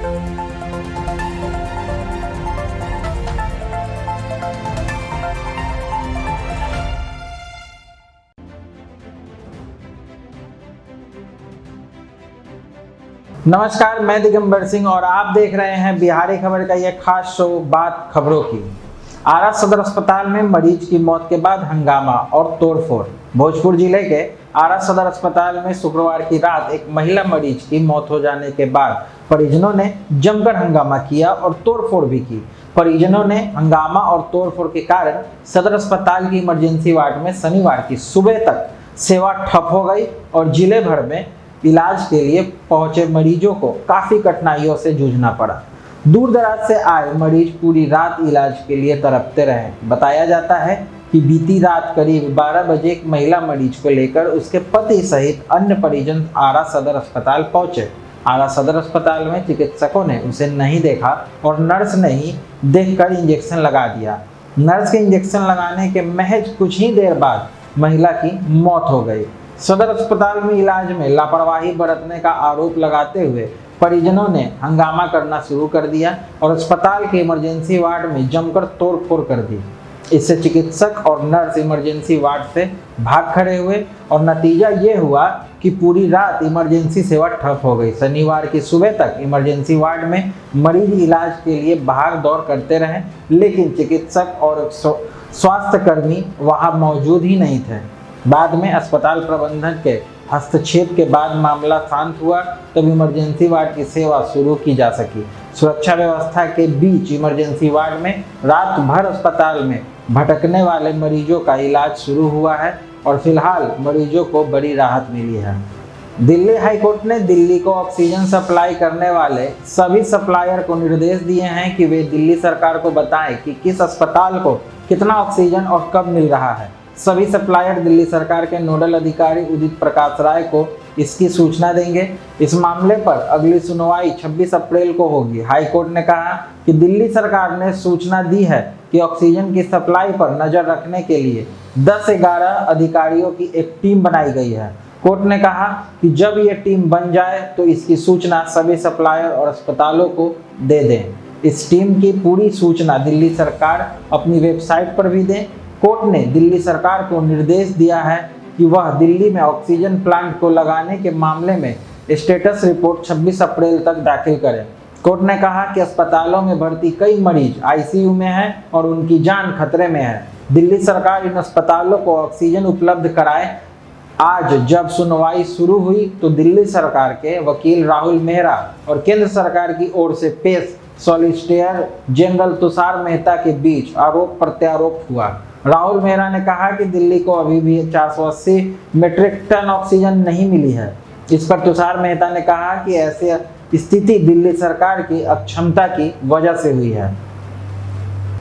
नमस्कार, मैं दिगंबर सिंह और आप देख रहे हैं बिहारी खबर का यह खास शो बात खबरों की। आरा सदर अस्पताल में मरीज की मौत के बाद हंगामा और तोड़फोड़। भोजपुर जिले के आरा सदर अस्पताल में शुक्रवार की रात एक महिला मरीज की मौत हो जाने के बाद परिजनों ने जमकर हंगामा किया और तोड़फोड़ भी की। परिजनों ने हंगामा और तोड़फोड़ के कारण सदर अस्पताल की इमरजेंसी वार्ड में शनिवार की सुबह तक सेवा ठप हो गई और जिले भर में इलाज के लिए पहुंचे मरीजों को काफी कठिनाइयों से जूझना पड़ा। दूर दराज से आए मरीज पूरी रात इलाज के लिए तड़पते रहे। बताया जाता है कि बीती रात करीब 12 बजे एक महिला मरीज को लेकर उसके पति सहित अन्य परिजन आरा सदर अस्पताल पहुंचे। आरा सदर अस्पताल में चिकित्सकों ने उसे नहीं देखा और नर्स ने ही देखकर इंजेक्शन लगा दिया। नर्स के इंजेक्शन लगाने के महज कुछ ही देर बाद महिला की मौत हो गई। सदर अस्पताल में इलाज में लापरवाही बरतने का आरोप लगाते हुए परिजनों ने हंगामा करना शुरू कर दिया और अस्पताल के इमरजेंसी वार्ड में जमकर तोड़फोड़ कर दी। इससे चिकित्सक और नर्स इमरजेंसी वार्ड से भाग खड़े हुए और नतीजा ये हुआ कि पूरी रात इमरजेंसी सेवा ठप हो गई। शनिवार की सुबह तक इमरजेंसी वार्ड में मरीज इलाज के लिए भाग दौड़ करते रहे, लेकिन चिकित्सक और स्वास्थ्यकर्मी वहां मौजूद ही नहीं थे। बाद में अस्पताल प्रबंधन के हस्तक्षेप के बाद मामला शांत हुआ, तब इमरजेंसी वार्ड की सेवा शुरू की जा सकी। सुरक्षा व्यवस्था के बीच इमरजेंसी वार्ड में रात भर अस्पताल में भटकने वाले मरीजों का इलाज शुरू हुआ है और फिलहाल मरीजों को बड़ी राहत मिली है। दिल्ली हाईकोर्ट ने दिल्ली को ऑक्सीजन सप्लाई करने वाले सभी सप्लायर को निर्देश दिए हैं कि वे दिल्ली सरकार को बताएं कि किस अस्पताल को कितना ऑक्सीजन और कब मिल रहा है। सभी सप्लायर दिल्ली सरकार के नोडल अधिकारी उदित प्रकाश राय को इसकी सूचना देंगे। इस मामले पर अगली सुनवाई 26 अप्रैल को होगी। हाईकोर्ट ने कहा कि दिल्ली सरकार ने सूचना दी है कि ऑक्सीजन की सप्लाई पर नजर रखने के लिए 10-11 अधिकारियों की एक टीम बनाई गई है। कोर्ट ने कहा कि जब ये टीम बन जाए तो इसकी सूचना सभी सप्लायर और अस्पतालों को दे दें। इस टीम की पूरी सूचना दिल्ली सरकार अपनी वेबसाइट पर भी दें। कोर्ट ने दिल्ली सरकार को निर्देश दिया है कि वह दिल्ली में ऑक्सीजन प्लांट को लगाने के मामले में स्टेटस रिपोर्ट 26 अप्रैल तक दाखिल करें। कोर्ट ने कहा कि अस्पतालों में भर्ती कई मरीज आईसीयू में हैं और उनकी जान खतरे में है। दिल्ली सरकार इन अस्पतालों को ऑक्सीजन उपलब्ध कराए। आज जब सुनवाई शुरू हुई तो दिल्ली सरकार के वकील राहुल मेहरा और केंद्र सरकार की ओर से पेश सॉलिसिटर जनरल तुषार मेहता के बीच आरोप प्रत्यारोप हुआ। राहुल मेहरा ने कहा कि दिल्ली को अभी भी 480 मीट्रिक टन ऑक्सीजन नहीं मिली है। इस पर तुषार मेहता ने कहा कि ऐसी स्थिति दिल्ली सरकार की अक्षमता की वजह से हुई है।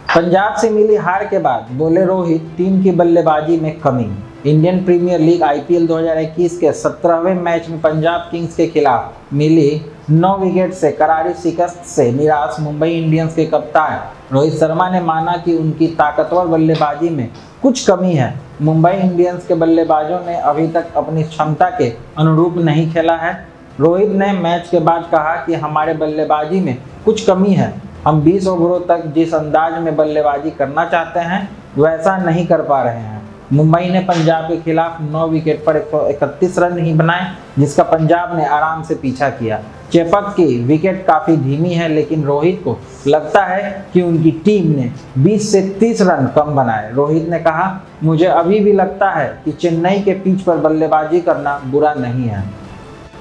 पंजाब से मिली हार के बाद बोले रोहित, टीम की बल्लेबाजी में कमी। इंडियन प्रीमियर लीग आईपीएल 2021 के 17वें मैच में पंजाब किंग्स के खिलाफ मिली 9 विकेट से करारी शिकस्त से निराश मुंबई इंडियंस के कप्तान रोहित शर्मा ने माना कि उनकी ताकतवर बल्लेबाजी में कुछ कमी है। मुंबई इंडियंस के बल्लेबाजों ने अभी तक अपनी क्षमता के अनुरूप नहीं खेला है। रोहित ने मैच के बाद कहा कि हमारे बल्लेबाजी में कुछ कमी है। हम 20 ओवरों तक जिस अंदाज में बल्लेबाजी करना चाहते हैं वैसा नहीं कर पा रहे हैं। मुंबई ने पंजाब के खिलाफ 9 विकेट पर 131 रन ही बनाए, जिसका पंजाब ने आराम से पीछा किया। चेपक की विकेट काफ़ी धीमी है, लेकिन रोहित को लगता है कि उनकी टीम ने 20 से 30 रन कम बनाए। रोहित ने कहा, मुझे अभी भी लगता है कि चेन्नई के पिच पर बल्लेबाजी करना बुरा नहीं है।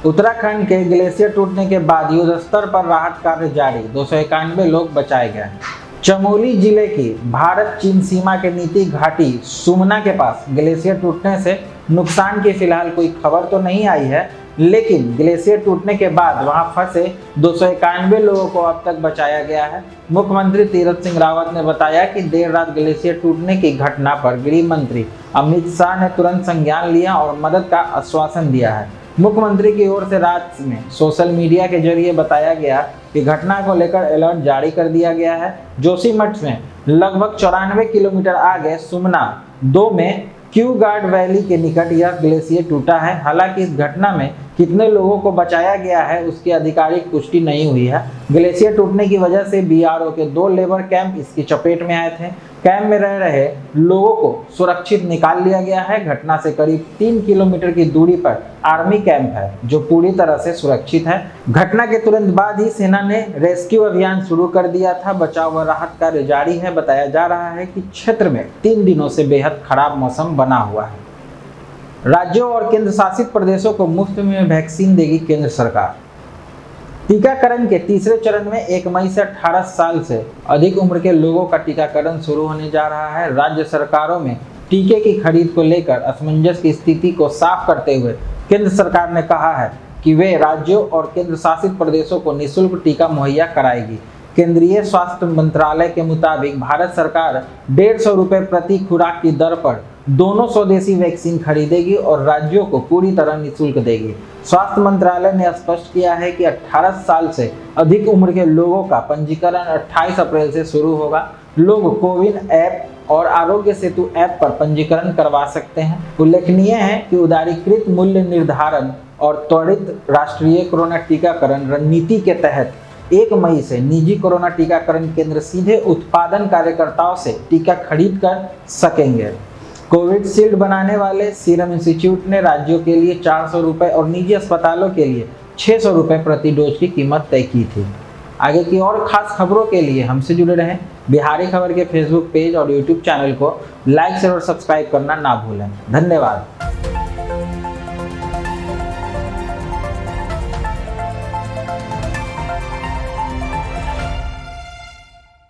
उत्तराखंड के ग्लेशियर टूटने के बाद युद्ध स्तर पर राहत कार्य जारी, 291 लोग बचाए गए। चमोली जिले की भारत चीन सीमा के नीति घाटी सुमना के पास ग्लेशियर टूटने से नुकसान की फिलहाल कोई खबर तो नहीं आई है, लेकिन ग्लेशियर टूटने के बाद वहां फंसे 291 लोगों को अब तक बचाया गया है। मुख्यमंत्री तीरथ सिंह रावत ने बताया कि देर रात ग्लेशियर टूटने की घटना पर गृह मंत्री अमित शाह ने तुरंत संज्ञान लिया और मदद का आश्वासन दिया है। मुख्यमंत्री की ओर से रात में सोशल मीडिया के जरिए बताया गया कि घटना को लेकर अलर्ट जारी कर दिया गया है। जोशीमठ में लगभग 94 किलोमीटर आगे सुमना 2 में क्यू गार्ड वैली के निकट यह ग्लेशियर टूटा है। हालांकि इस घटना में कितने लोगों को बचाया गया है उसकी आधिकारिक पुष्टि नहीं हुई है। ग्लेशियर टूटने की वजह से बीआरओ के 2 लेबर कैंप इसकी चपेट में आए थे। कैंप में रह रहे लोगों को सुरक्षित निकाल लिया गया है। घटना से करीब 3 किलोमीटर की दूरी पर आर्मी कैंप है जो पूरी तरह से सुरक्षित है। घटना के तुरंत बाद ही सेना ने रेस्क्यू अभियान शुरू कर दिया था। बचाव व राहत कार्य जारी है। बताया जा रहा है कि क्षेत्र में 3 दिनों से बेहद खराब मौसम बना हुआ है। राज्यों और केंद्र शासित प्रदेशों को मुफ्त में वैक्सीन देगी केंद्र सरकार। टीकाकरण के तीसरे चरण में 1 मई से 18 साल से अधिक उम्र के लोगों का टीकाकरण शुरू होने जा रहा है। राज्य सरकारों में टीके की खरीद को लेकर असमंजस की स्थिति को साफ करते हुए केंद्र सरकार ने कहा है कि वे राज्यों और केंद्र शासित प्रदेशों को निःशुल्क टीका मुहैया कराएगी। केंद्रीय स्वास्थ्य मंत्रालय के मुताबिक भारत सरकार 150 रुपये प्रति खुराक की दर पर दोनों स्वदेशी वैक्सीन खरीदेगी और राज्यों को पूरी तरह निःशुल्क देगी। स्वास्थ्य मंत्रालय ने स्पष्ट किया है कि 18 साल से अधिक उम्र के लोगों का पंजीकरण 28 अप्रैल से शुरू होगा। लोग कोविन ऐप और आरोग्य सेतु ऐप पर पंजीकरण करवा सकते हैं। उल्लेखनीय है कि उदारीकृत मूल्य निर्धारण और त्वरित राष्ट्रीय कोरोना टीकाकरण रणनीति के तहत 1 मई से निजी कोरोना टीकाकरण केंद्र सीधे उत्पादन कार्यकर्ताओं से टीका खरीद कर सकेंगे। कोविशील्ड बनाने वाले सीरम इंस्टीट्यूट ने राज्यों के लिए 400 रुपये और निजी अस्पतालों के लिए 600 रुपये प्रति डोज की कीमत तय की थी। आगे की और खास खबरों के लिए हमसे जुड़े रहें। बिहारी खबर के फेसबुक पेज और यूट्यूब चैनल को लाइक शेयर और सब्सक्राइब करना ना भूलें। धन्यवाद।